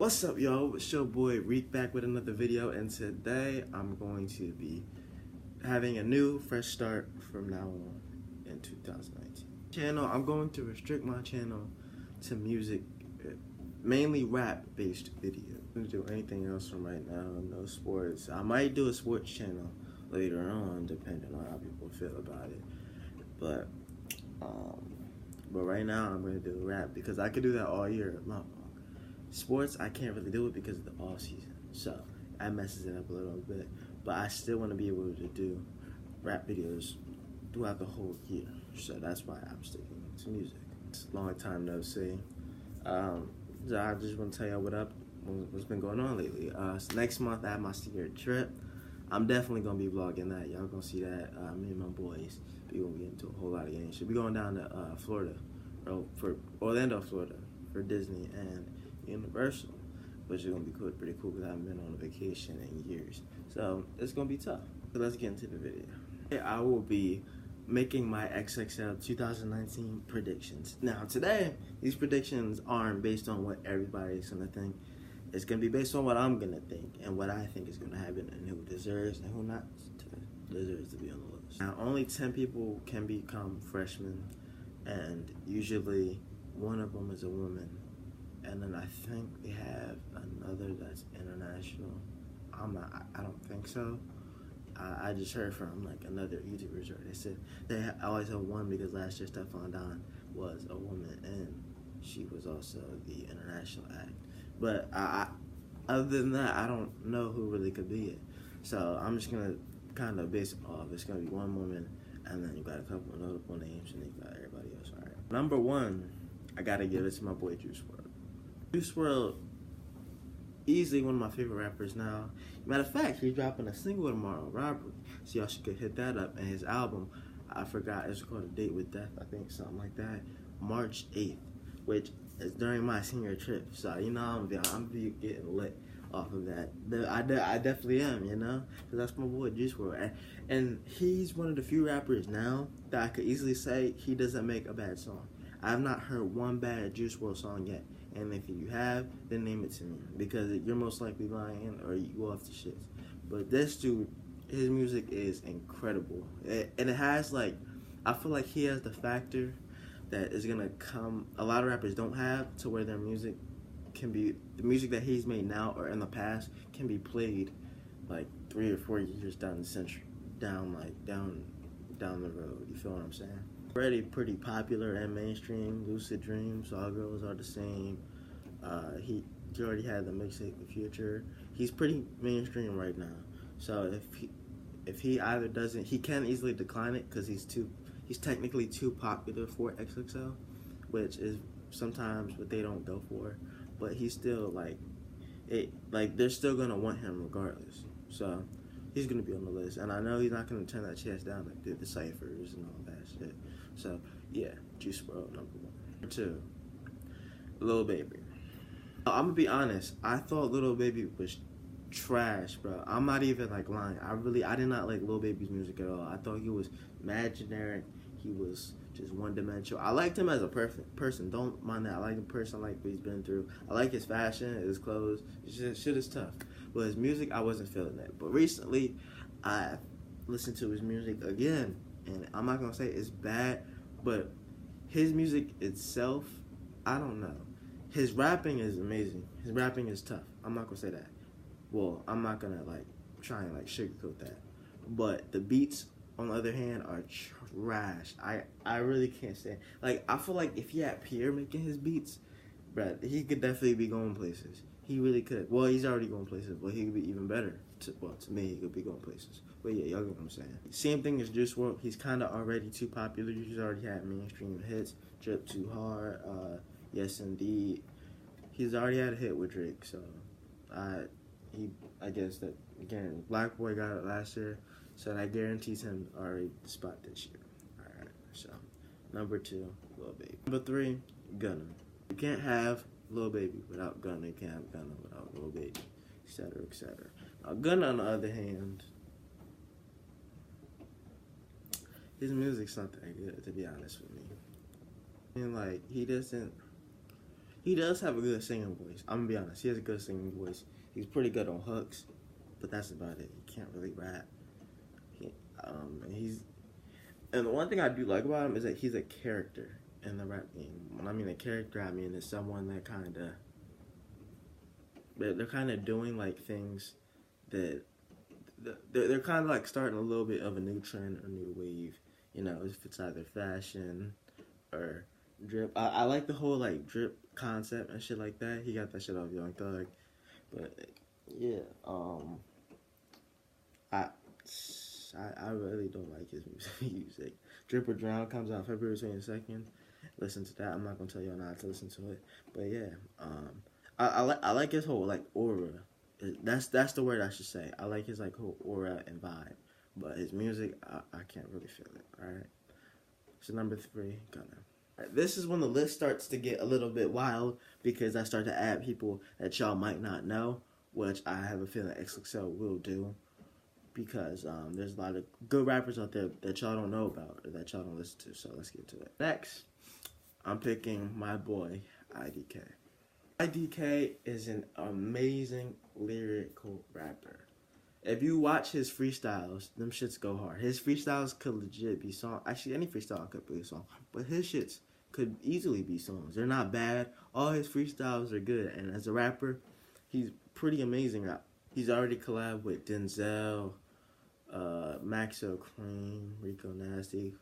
What's up, y'all? It's your boy Reek back with another video, and today I'm going to be having a new fresh start from now on in 2019. I'm going to restrict my channel to music, mainly rap-based videos. I'm going to do anything else from right now, no sports. I might do a sports channel later on, depending on how people feel about it. But right now I'm going to do rap because I could do that all year long. Sports, I can't really do it because of the off season, so that messes it up a little bit. But I still want to be able to do rap videos throughout the whole year, so that's why I'm sticking to music. It's a long time no see. So I just want to tell y'all what's been going on lately. So next month I have my senior trip. I'm definitely gonna be vlogging that. Y'all gonna see that. Me and my boys, we gonna get into a whole lot of games. So we going down to Florida, for Orlando, Florida, for Disney and Universal, which is gonna be pretty cool because I haven't been on a vacation in years. So it's gonna be tough. So let's get into the video. I will be making my XXL 2019 predictions. Now today, these predictions aren't based on what everybody's gonna think. It's gonna be based on what I'm gonna think and what I think is gonna happen and who deserves and who not deserves to be on the list. Now only 10 people can become freshmen, and usually one of them is a woman. And then I think we have another that's international. I don't think so. I just heard from like another YouTuber. They said they always have one because last year Stephon Don was a woman and she was also the international act. But other than that, I don't know who really could be it. So I'm just gonna kind of base it off. It's gonna be one woman, and then you got a couple of notable names, and then you got everybody else. All right. Number one, I gotta give it to my boy Juice WRLD. Juice WRLD, easily one of my favorite rappers now. Matter of fact, he's dropping a single tomorrow, Robbery. So y'all should hit that up. And his album, I forgot, it's called A Date with Death, I think, something like that. March 8th, which is during my senior trip. So, you know, I'm be getting lit off of that. I definitely am, you know? Because that's my boy Juice WRLD. And he's one of the few rappers now that I could easily say he doesn't make a bad song. I have not heard one bad Juice WRLD song yet. And if you have, then name it to me. Because you're most likely lying or you go off the shits. But this dude, his music is incredible. And it has like, I feel like he has the factor that is going to come, a lot of rappers don't have, to where their music can be, the music that he's made now or in the past can be played like 3 or 4 years down the century, down the road. You feel what I'm saying? Already pretty popular and mainstream. Lucid Dreams, All Girls Are the Same. He already had the mixtape The Future. He's pretty mainstream right now. So if he either doesn't, he can easily decline it because he's technically too popular for XXL, which is sometimes what they don't go for. But he's still they're still gonna want him regardless. So he's gonna be on the list, and I know he's not gonna turn that chance down like the ciphers and all that shit. So yeah, Juice WRLD number 1. Number 2, Lil Baby. I'm gonna be honest. I thought Lil Baby was trash, bro. I'm not even like lying. I did not like Lil Baby's music at all. I thought he was mad generic. He was just one-dimensional. I liked him as a perfect person. Don't mind that. I like the person. I like what he's been through. I like his fashion, his clothes. Shit is tough. But his music, I wasn't feeling that. But recently, I listened to his music again, and I'm not gonna say it's bad, but his music itself, I don't know. His rapping is amazing. His rapping is tough. I'm not gonna say that. Well, I'm not gonna try and sugarcoat that. But the beats, on the other hand, are trash. I really can't say. I feel like if he had Pierre making his beats, bruh, he could definitely be going places. He really could. Well, he's already going places, but he could be even better. To me, he could be going places. But yeah, y'all get what I'm saying. Same thing as Juice WRLD. He's kind of already too popular. He's already had mainstream hits. Drip Too Hard. Yes, Indeed. He's already had a hit with Drake. So, I guess that, again, Black Boy got it last year. So that guarantees him already the spot this year. Alright, so number 2, Lil Baby. Number 3, Gunna. You can't have Lil Baby without Gunna. You can't have Gunna without Lil Baby, etc., etc. Now, Gunna, on the other hand, his music's not that good, to be honest with me. And he doesn't. He does have a good singing voice. I'm gonna be honest. He has a good singing voice. He's pretty good on hooks, but that's about it. He can't really rap. He, he's and the one thing I do like about him is that he's a character in the rap game. When I mean a character, I mean it's someone that they're kind of doing like things that they're kind of like starting a little bit of a new trend or new wave. You know, if it's either fashion or drip. I like the whole like drip concept and shit like that. He got that shit off Young Thug, but yeah, I I really don't like his music. Drip or Drown comes out February 22nd. Listen to that. I'm not gonna tell y'all not to listen to it, but yeah, I like his whole like aura. That's the word I should say. I like his like whole aura and vibe, but his music I can't really feel it. All right. So number 3, Gunna. This is when the list starts to get a little bit wild because I start to add people that y'all might not know, which I have a feeling XXL will do, because there's a lot of good rappers out there that y'all don't know about or that y'all don't listen to. So let's get to it. Next, I'm picking my boy IDK. IDK is an amazing lyrical rapper. If you watch his freestyles, them shits go hard. His freestyles could legit be songs. Actually, any freestyle could be a song. But his shits could easily be songs. They're not bad. All his freestyles are good. And as a rapper, he's pretty amazing. He's already collabed with Denzel, Maxo Cream, Rico Nasty.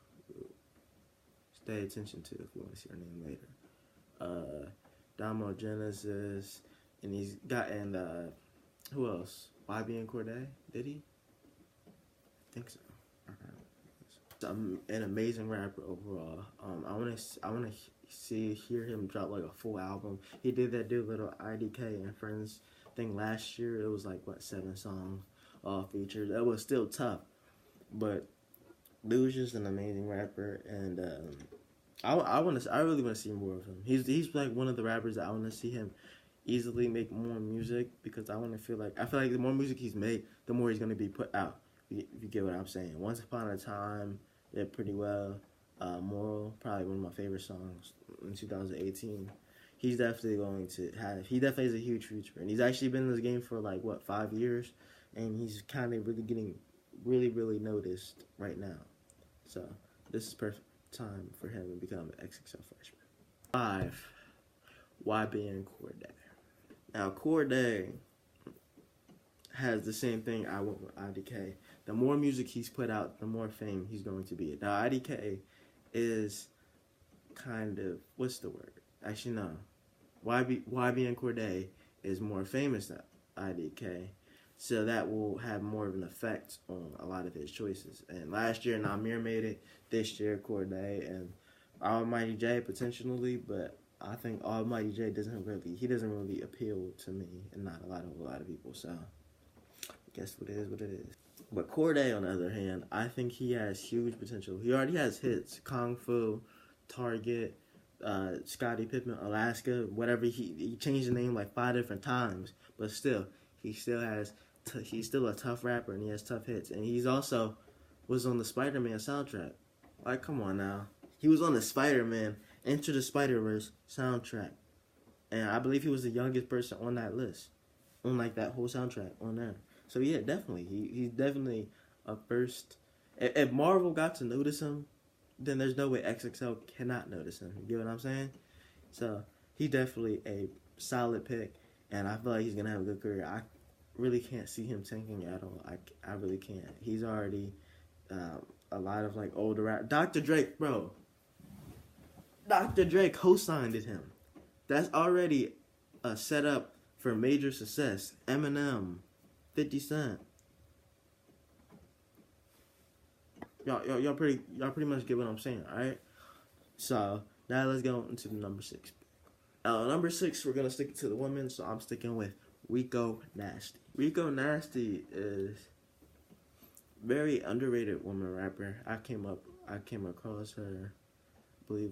Stay attention to if you want to see her name later. Damo Genesis. And he's gotten, who else? YB and Corday, did he? I think so. An amazing rapper overall. I wanna hear him drop like a full album. He did that little IDK and Friends thing last year. It was like 7 songs, all featured. That was still tough, but dude's just an amazing rapper, and I really want to see more of him. He's like one of the rappers that I want to see him easily make more music, because I feel like the more music he's made, the more he's gonna be put out. If you get what I'm saying. Once Upon a Time did pretty well. Moral, probably one of my favorite songs in 2018. He definitely is a huge future, and he's actually been in this game for 5 years, and he's kind of really getting really noticed right now. So this is perfect time for him to become an XXL Freshman. 5, YB and Corday. Now, Corday has the same thing I want with IDK. The more music he's put out, the more fame he's going to be. Now, IDK is kind of, what's the word? Actually, no. YB and Corday is more famous than IDK, so that will have more of an effect on a lot of his choices. And last year, Namir made it. This year, Corday and Almighty J potentially, but I think Almighty J doesn't really appeal to me, and not a lot of people. So I guess what it is. But Corday, on the other hand, I think he has huge potential. He already has hits: Kung Fu, Target, Scottie Pippen, Alaska, whatever. He changed the name 5 different times, but still, he's still a tough rapper, and he has tough hits. And he's also was on the Spider-Man soundtrack. Come on now, he was on the Spider-Man Into the Spider-Verse soundtrack, and I believe he was the youngest person on that list, on that whole soundtrack on there. So yeah, definitely, he's definitely a first. If Marvel got to notice him, then there's no way XXL cannot notice him. You get what I'm saying? So he's definitely a solid pick, and I feel like he's gonna have a good career. I really can't see him tanking at all. I really can't. He's already a lot of older rap. Dr. Drake, bro. Dr. Drake co-signed him. That's already a setup for major success. Eminem, 50 Cent. Y'all pretty much get what I'm saying, alright? So now let's go into the number 6. Number 6, we're gonna stick to the women, so I'm sticking with Rico Nasty. Rico Nasty is very underrated woman rapper. I came across her, I believe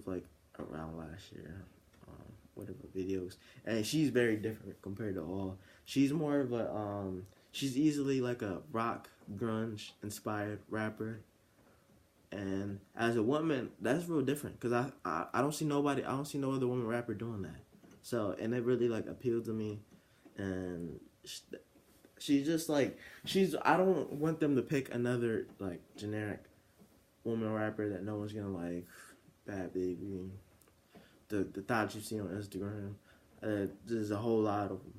around last year, whatever videos, and she's very different compared to all. She's more of a she's easily a rock grunge inspired rapper, and as a woman, that's real different, because I don't see no other woman rapper doing that. So, and it really like appealed to me, and she's just like I don't want them to pick another like generic woman rapper that no one's gonna like. Bad Baby, the thoughts you see on Instagram. There's a whole lot of them.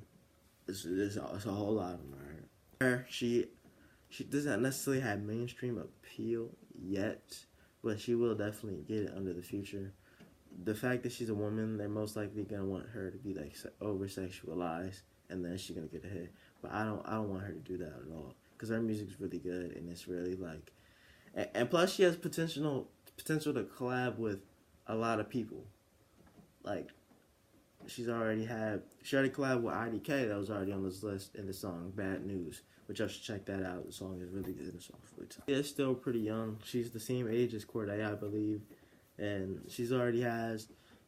There's a whole lot of them. Right? She doesn't necessarily have mainstream appeal yet, but she will definitely get it under the future. The fact that she's a woman, they're most likely gonna want her to be like over sexualized, and then she's gonna get a hit. But I don't want her to do that at all, because her music's really good, and it's really like, and plus she has potential to collab with a lot of people. Like she already collabed with IDK that was already on this list in the song Bad News, which y'all should check that out. The song is really good. The song's really tough. It's still pretty young. She's the same age as Corday, I believe, and she's already has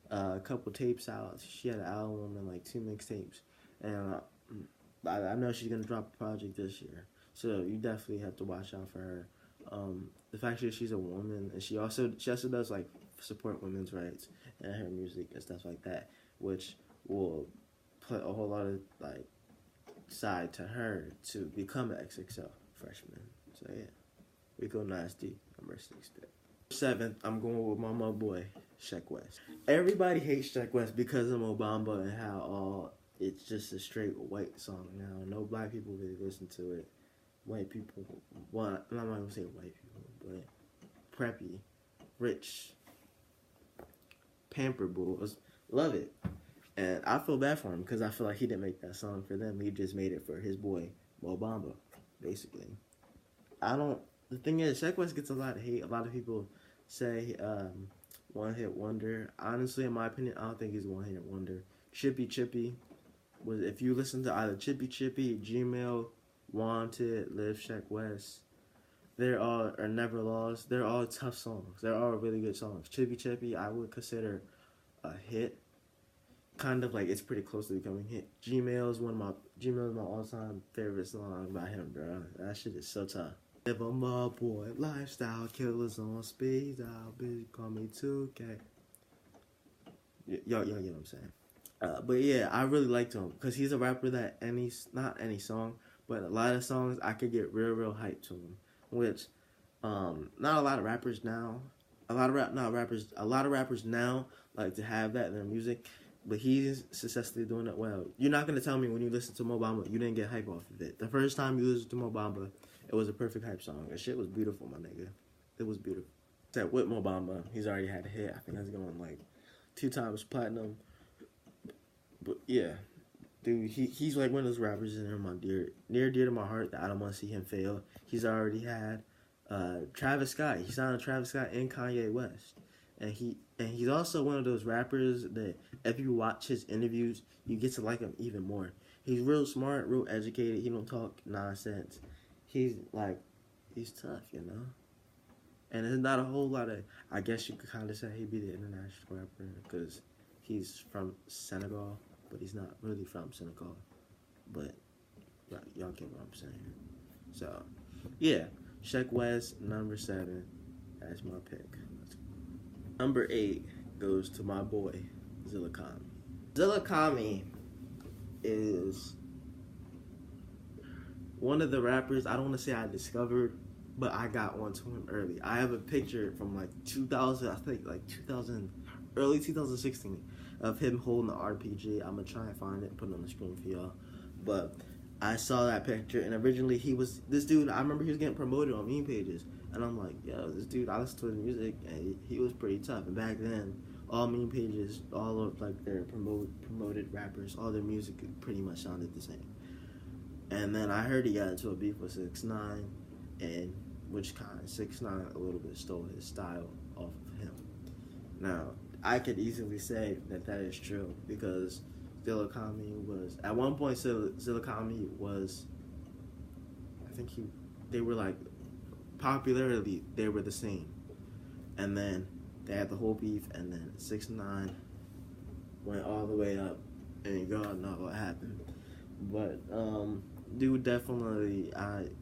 a couple tapes out. She had an album and like 2 mixtapes, and I know she's gonna drop a project this year. So you definitely have to watch out for her. The fact that she's a woman, and she also does like support women's rights and her music and stuff like that, which will put a whole lot of like side to her to become an XXL freshman. So yeah, we go nasty. Number 6. 7th, I'm going with my boy Sheck West. Everybody hates Sheck West because of Mo Bamba and how it's just a straight white song now. No black people really listen to it. White people, well, I'm not gonna say white people, but preppy, rich, pampered boys love it. And I feel bad for him because I feel like he didn't make that song for them. He just made it for his boy, Mo Bamba, basically. The thing is, Sheck West gets a lot of hate. A lot of people say one-hit wonder. Honestly, in my opinion, I don't think he's a one-hit wonder. Chippy Chippy was, if you listen to either Chippy Chippy, Gmail, Wanted, Live, Sheck West, they're all, or Never Lost, they're all tough songs. They're all really good songs. Chippy Chippy, I would consider a hit. Kind of like, it's pretty close to becoming a hit. Gmail is my all-time favorite song by him, bro. That shit is so tough. If I'm a boy, lifestyle killers on speed, I'll be call me 2K. Y'all get what I'm saying. But yeah, I really liked him because he's a rapper that not any song, but a lot of songs I could get real hyped to him, which not a lot of rappers now. A lot of rappers now like to have that in their music, but he's successfully doing it well. You're not gonna tell me when you listen to Mo Bamba you didn't get hype off of it. The first time you listened to Mo Bamba, it was a perfect hype song. That shit was beautiful, my nigga. It was beautiful. Except with Mo Bamba, he's already had a hit. I think that's going like 2 times platinum. But yeah, dude, he's like one of those rappers that are near dear to my heart that I don't want to see him fail. He's already had Travis Scott. He signed Travis Scott and Kanye West, and he's also one of those rappers that if you watch his interviews, you get to like him even more. He's real smart, real educated. He don't talk nonsense. He's tough, you know. And there's not a whole lot of, I guess you could kind of say he'd be the international rapper because he's from Senegal, but he's not really from Senegal. But y'all get what I'm saying. So, yeah, Sheck West, number 7. That's my pick. Number 8 goes to my boy, Zilla Kami. Zilla Kami is one of the rappers, I don't want to say I discovered, but I got onto him early. I have a picture from like 2000, I think like 2000, early 2016 of him holding the RPG. I'm going to try and find it and put it on the screen for y'all. But I saw that picture, and originally this dude, I remember he was getting promoted on meme pages. And I'm like, yo, this dude, I listened to his music, and he was pretty tough. And back then, all meme pages, all of like their promoted rappers, all their music pretty much sounded the same. And then I heard he got into a beef with 6ix9ine, and which kind of 6ix9ine a little bit stole his style off of him. Now, I could easily say that is true because Zilla Kami was, at one point, Zilla Kami was, I think they were like, popularity, they were the same. And then they had the whole beef, and then 6ix9ine went all the way up, and God knows what happened. But, dude, definitely,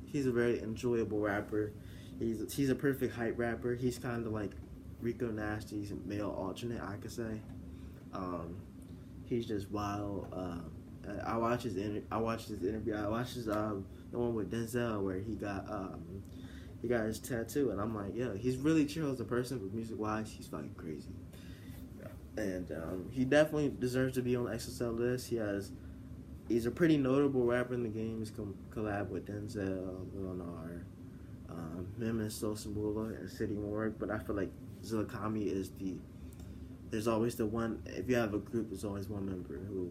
he's a very enjoyable rapper. He's a perfect hype rapper. He's kind of like Rico Nasty's male alternate, I could say. He's just wild. I watched his interview. I watched the one with Denzel where he got his tattoo, and I'm like, yeah, he's really chill as a person, but music wise, he's fucking crazy. And he definitely deserves to be on the XXL list. He's a pretty notable rapper in the game. He's collab with Denzel, Lil Nas, him and Sosa Mula and City Morgue. But I feel like Zillakami is there's always the one, if you have a group, there's always one member who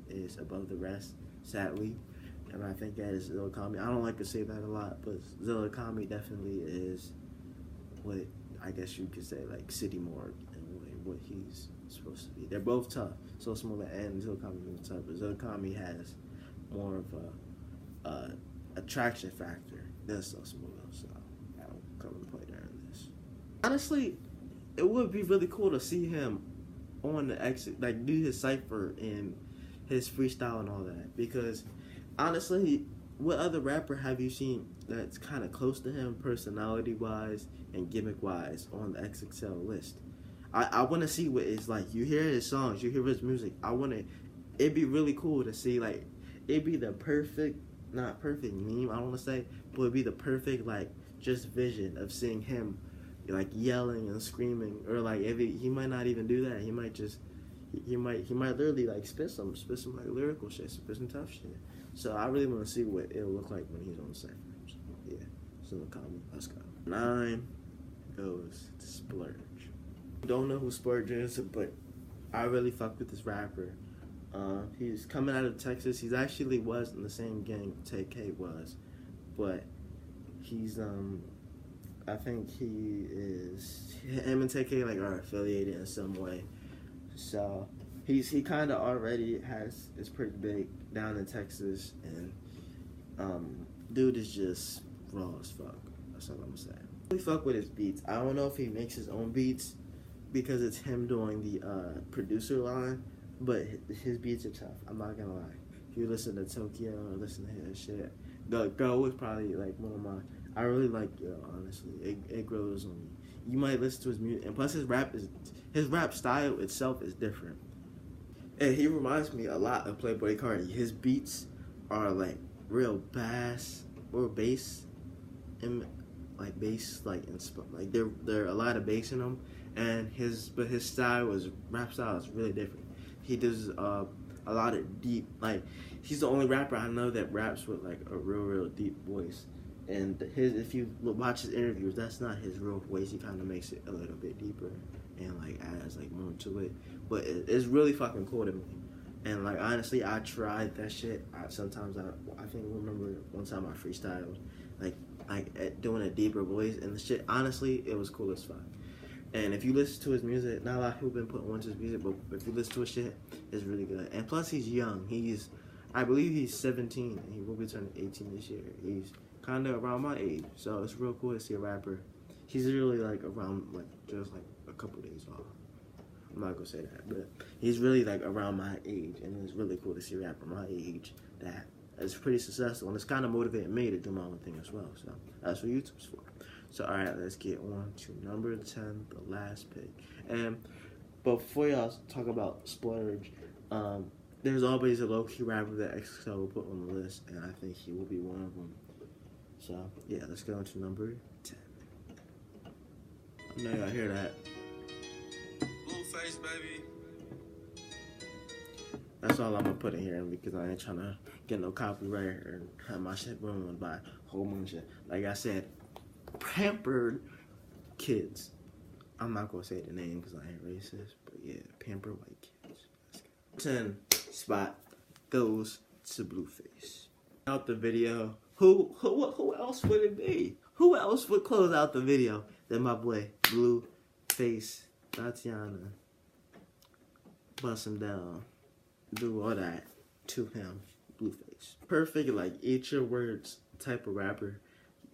is above the rest, sadly. And I think that is Zillakami. I don't like to say that a lot, but Zillakami definitely is what I guess you could say, like City Morgue and what he's supposed to be. They're both tough. Sosa Mula and Zillakami are tough, but Zillakami has more of a attraction factor than Sosa Mula, so I'll come and play there in this. Honestly, it would be really cool to see him on the exit, like do his cipher and his freestyle and all that, because honestly, what other rapper have you seen that's kind of close to him personality wise and gimmick wise on the XXL list? I want to see what it's like. You hear his songs, you hear his music. It'd be really cool to see, like, it'd be the perfect, not perfect meme, I don't want to say, but it'd be the perfect, like, just vision of seeing him, like, yelling and screaming, or, like, he might not even do that. He might just, he might literally, like, spit some, like, lyrical shit, spit some tough shit. So I really want to see what it'll look like when he's on the cypher. So, yeah, so let's go. 9 goes to Splurge. Don't know who Splurge is, but I really fuck with this rapper. He's coming out of Texas. He's actually was in the same gang TK was, but he's I think him and TK like are affiliated in some way. So he kind of already is pretty big down in Texas, and dude is just raw as fuck. That's all I'm saying. I really fuck with his beats. I don't know if he makes his own beats, because it's him doing the producer line, but his beats are tough. I'm not gonna lie. If you listen to Tokyo or listen to his shit, Go is probably like one of my. I really like honestly. It grows on me. You might listen to his music, and plus his rap style itself is different. And he reminds me a lot of Playboy Carti. His beats are like real bass or bass, and like bass like there are a lot of bass in them. And his rap style is really different. He does a lot of deep, like, he's the only rapper I know that raps with like a real deep voice. And if you watch his interviews, that's not his real voice. He kind of makes it a little bit deeper and like adds like more to it. But it's really fucking cool to me. And like honestly, I tried that shit. Sometimes I remember one time I freestyled like doing a deeper voice, and the shit, honestly, it was cool as fuck. And if you listen to his music, not a lot of people been putting on to his music, but if you listen to his shit, it's really good. And plus, he's young. I believe he's 17, and he will be turning 18 this year. He's kind of around my age, so it's real cool to see a rapper. He's really like around, like, just like a couple days off. I'm not gonna say that, but he's really like around my age, and it's really cool to see a rapper my age that is pretty successful, and it's kind of motivated me to do my own thing as well. So that's what YouTube's for. So, alright, let's get on to number 10, the last pick. And before y'all talk about Splurge, there's always a low-key rapper that XXL will put on the list, and I think he will be one of them. So, yeah, let's go on to number 10. I know y'all hear that. Blueface, baby. That's all I'm gonna put in here because I ain't trying to get no copyright or have my shit ruined by a whole bunch of, like I said, pampered kids. I'm not gonna say the name because I ain't racist, but yeah, pampered white kids. Let's go. 10 spot goes to Blueface. Out the video. Who else would it be? Who else would close out the video than my boy Blueface, Tatiana? Bust him down, do all that to him, Blueface. Perfect, like, eat your words type of rapper.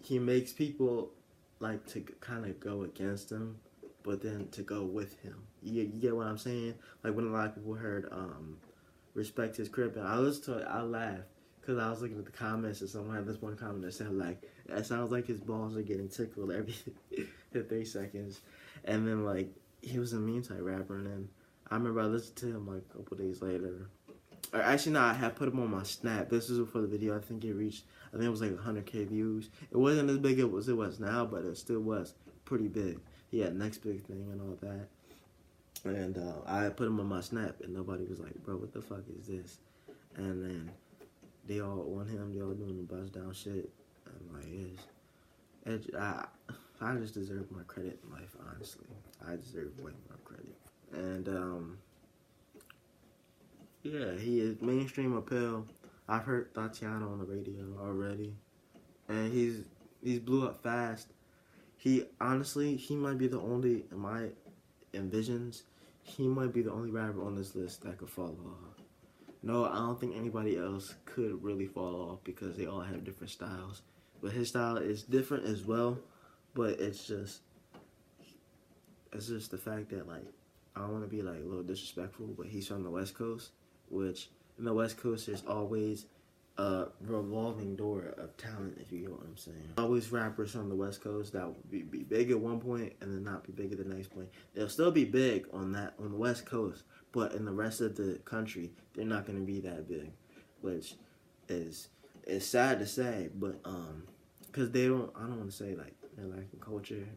He makes people like to kind of go against him, but then to go with him. You get what I'm saying? Like when a lot of people heard Respect His Crib, and I listened to it, I laughed because I was looking at the comments, and someone had this one comment that said like, that sounds like his balls are getting tickled every 3 seconds. And then like he was a meme type rapper, and then I remember I listened to him like a couple days later. Or actually, no, I had put him on my Snap. This was for the video. I think it was like 100K views. It wasn't as big as it was now, but it still was pretty big. He had next big thing and all that. And I put him on my Snap, and nobody was like, bro, what the fuck is this? And then they all on him, they all doing the bust down shit. And like, I just deserve my credit in life, honestly. I deserve way more credit. And yeah, he is mainstream appeal. I've heard Tatiana on the radio already, and he's blew up fast. He honestly, he might be the only, in my envisions, he might be the only rapper on this list that could fall off. No, I don't think anybody else could really fall off because they all have different styles. But his style is different as well. But it's just the fact that, like, I don't want to be like a little disrespectful, but he's from the West Coast, which in the West Coast there's always a revolving door of talent, if you get what I'm saying. Always rappers from the West Coast that will be big at one point and then not be big at the next point. They'll still be big on the West Coast, but in the rest of the country, they're not going to be that big, which is sad to say, but because I don't want to say like they're lacking culture,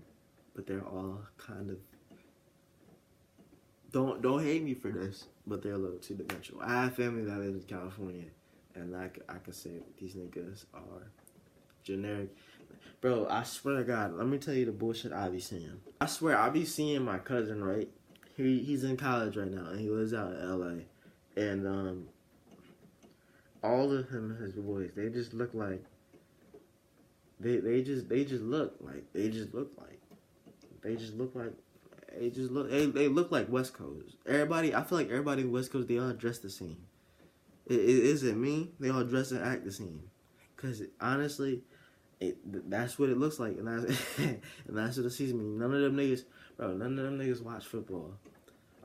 but they're all kind of, don't hate me for this, but they're a little two-dimensional. I have family that lives in California, and I can say these niggas are generic. Bro, I swear to God, let me tell you the bullshit I be seeing. I swear, I be seeing my cousin, right? He's in college right now, and he lives out in LA. And all of him and his boys, they just look like they look like West Coast. Everybody, I feel like everybody in West Coast, they all dress the same. Is it me? They all dress and act the same. Cause honestly, that's what it looks like, and that's what it sees me. None of them niggas watch football.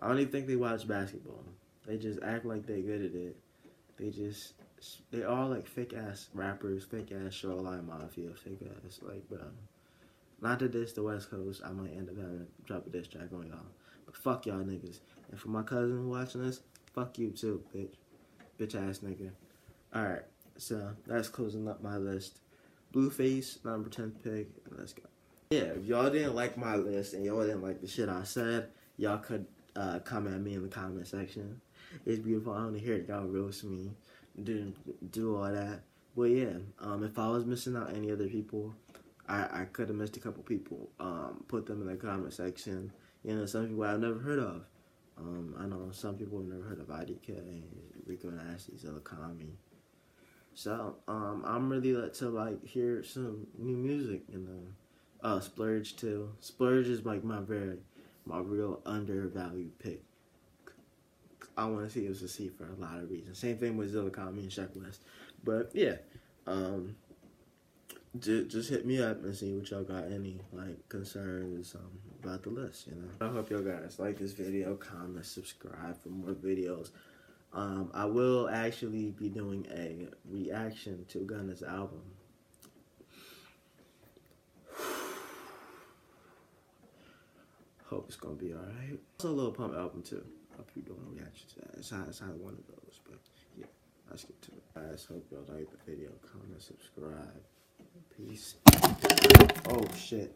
I don't even think they watch basketball. They just act like they good at it. They all like fake ass rappers, fake ass Shoreline Mafia, fake ass like, bro. Not to diss the West Coast, I might end up having to drop a diss track on y'all. But fuck y'all niggas. And for my cousin who watching this, fuck you too, bitch. Bitch ass nigga. Alright, so that's closing up my list. Blueface, number 10th pick, and let's go. Yeah, if y'all didn't like my list and y'all didn't like the shit I said, y'all could comment at me in the comment section. It's beautiful. I want to hear y'all roast me, do all that. But yeah, if I was missing out any other people, I could have missed a couple people. Put them in the comment section. You know, some people I've never heard of. I know some people have never heard of IDK, Rico Nasty, Zillakami. So, I'm really to hear some new music, you know. Splurge too. Splurge is like my real undervalued pick. I want to see it see for a lot of reasons. Same thing with Zillakami and Sheck West. But yeah, just hit me up and see what y'all got any like concerns about the list, you know. I hope y'all guys like this video, comment, subscribe for more videos. I will actually be doing a reaction to Gunna's album. Hope it's gonna be alright. Also a Lil Pump album too. Hope you're doing a reaction to that. It's how one of those, but yeah, let's get to it. Guys, hope y'all like the video, comment, subscribe. Peace. Oh shit.